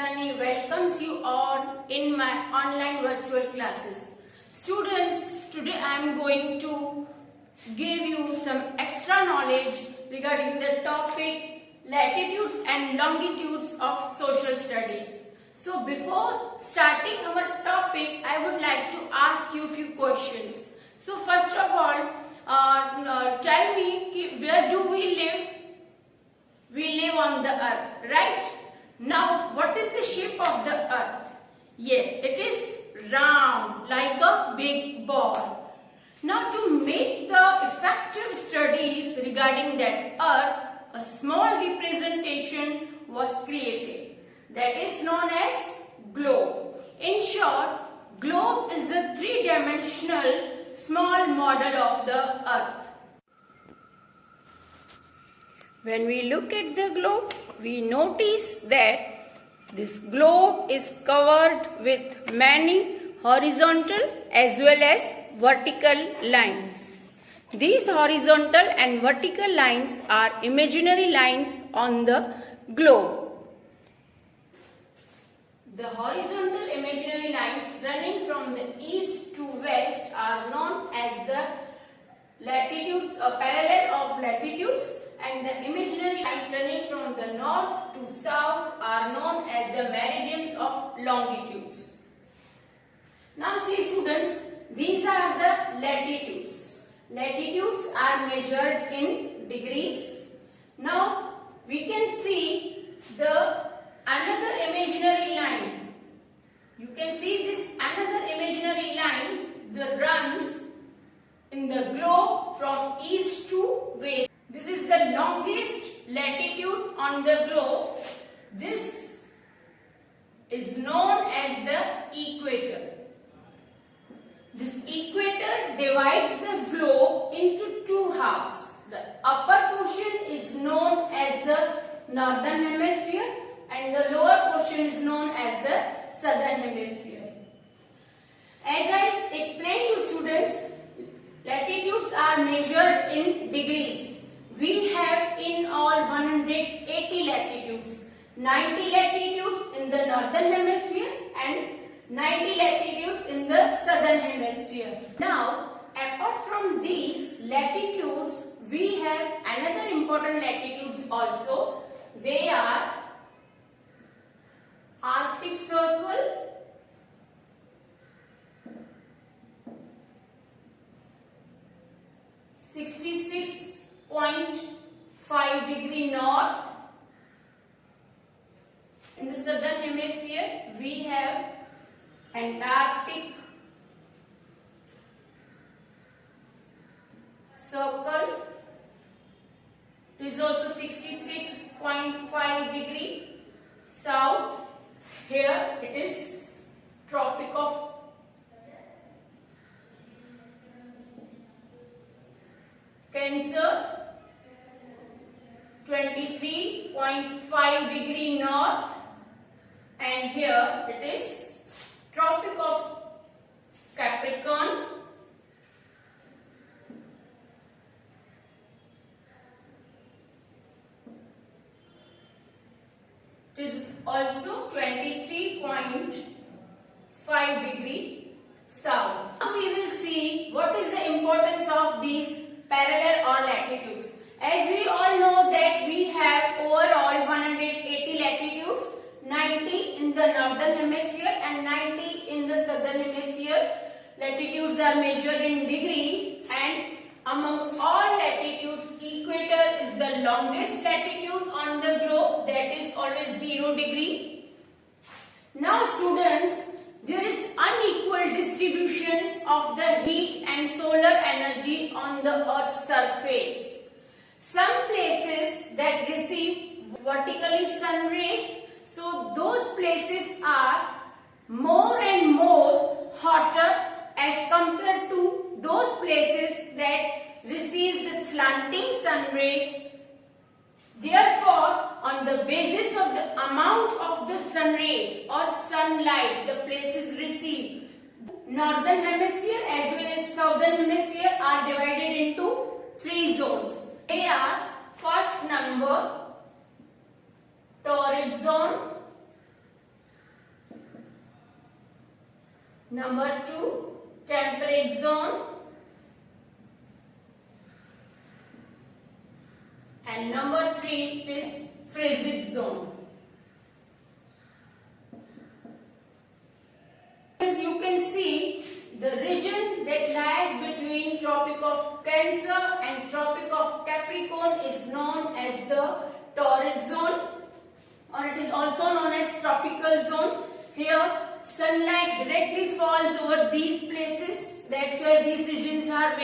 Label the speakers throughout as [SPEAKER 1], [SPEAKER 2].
[SPEAKER 1] Sunny welcomes you all in my online virtual classes. Students, today I am going to give you some extra knowledge regarding the topic latitudes and longitudes of social studies. So before starting our topic, I would like to ask you a few questions. So first of all, tell me, where do we live? We live on the earth, right? Now, what is the shape of the earth? Yes, it is round, like a big ball. Now, to make the effective studies regarding that earth, a small representation was created. That is known as globe. In short, globe is a three-dimensional small model of the earth. When we look at the globe, we notice that this globe is covered with many horizontal as well as vertical lines. These horizontal and vertical lines are imaginary lines on the globe. The horizontal imaginary lines running from the east to west are known as the latitudes or parallel of latitudes, and the imaginary lines running from the north to south are known as the meridians of longitudes. Now see students, these are the latitudes. Latitudes are measured in degrees. Now we can see another imaginary line. You can see this another imaginary line that runs in the globe from east to west. This is the longest latitude on the globe. This is known as the equator. This equator divides the globe into two halves. The upper portion is known as the northern hemisphere and the lower portion is known as the southern hemisphere. As I explained you students, latitudes are measured in degrees. We have in all 180 latitudes, 90 latitudes in the northern hemisphere and 90 latitudes in the southern hemisphere. Now, apart from these latitudes, we have another important latitudes also. They are Arctic Circle, .5 degree north. In the southern hemisphere, we have Antarctic Circle. It is also 66.5 degree south. Here it is Tropic of Cancer, 23.5 degree north, and here it is Tropic of Capricorn, it is also 23.5 degree south. Now we will see what is the importance of these parallel or latitudes. As we all know that we have overall 180 latitudes, 90 in the northern hemisphere and 90 in the southern hemisphere. Latitudes are measured in degrees, and among all latitudes, equator is the longest latitude on the globe, that is always 0 degree. Now students, there is unequal distribution of the heat and solar energy on the earth's surface. Some places that receive vertically sun rays, so those places are more and more hotter as compared to those places that receive the slanting sun rays. Therefore, on the basis of the amount of the sun rays or sunlight the places receive, northern hemisphere as well as southern hemisphere are divided into 3 zones. They are first number torrid zone, Number 2, temperate zone. And number 3 is frigid zone. As you can see, the region that lies between Tropic of Cancer and Tropic of Capricorn is known as the torrid zone, or it is also known as tropical zone. Here sunlight directly falls over these places. That's why these regions are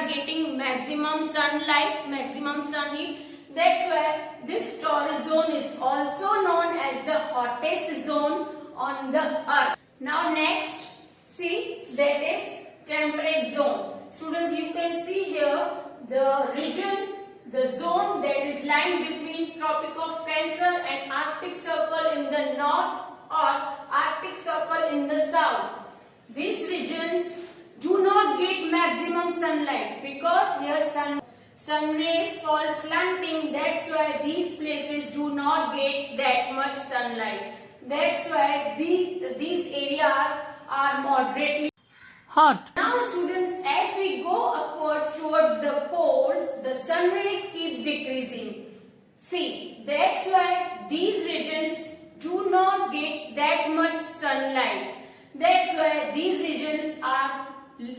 [SPEAKER 1] getting maximum sunlight, maximum sun heat. That's why this torrid zone is also known as the hottest zone on the earth. Now next, see, that is temperate zone. Students, you can see here the region, the zone that is lying between Tropic of Cancer and Arctic Circle in the north or Arctic Circle in the south. These regions do not get maximum sunlight because here sun rays fall slanting. That's why these places do not get that much sunlight. That's why these areas are moderately hot. Now students, as we go upwards towards the poles, the sun rays keep decreasing. See, that's why these regions do not get that much sunlight. That's why these regions are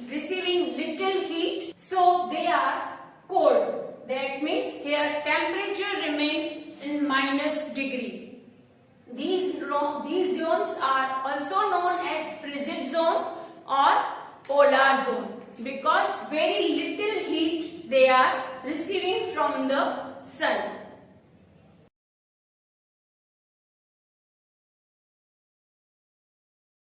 [SPEAKER 1] receiving little heat, so they are cold. That means here temperature remains in -degree. These zones are also known as frigid zone or polar zone because very little heat they are receiving from the sun.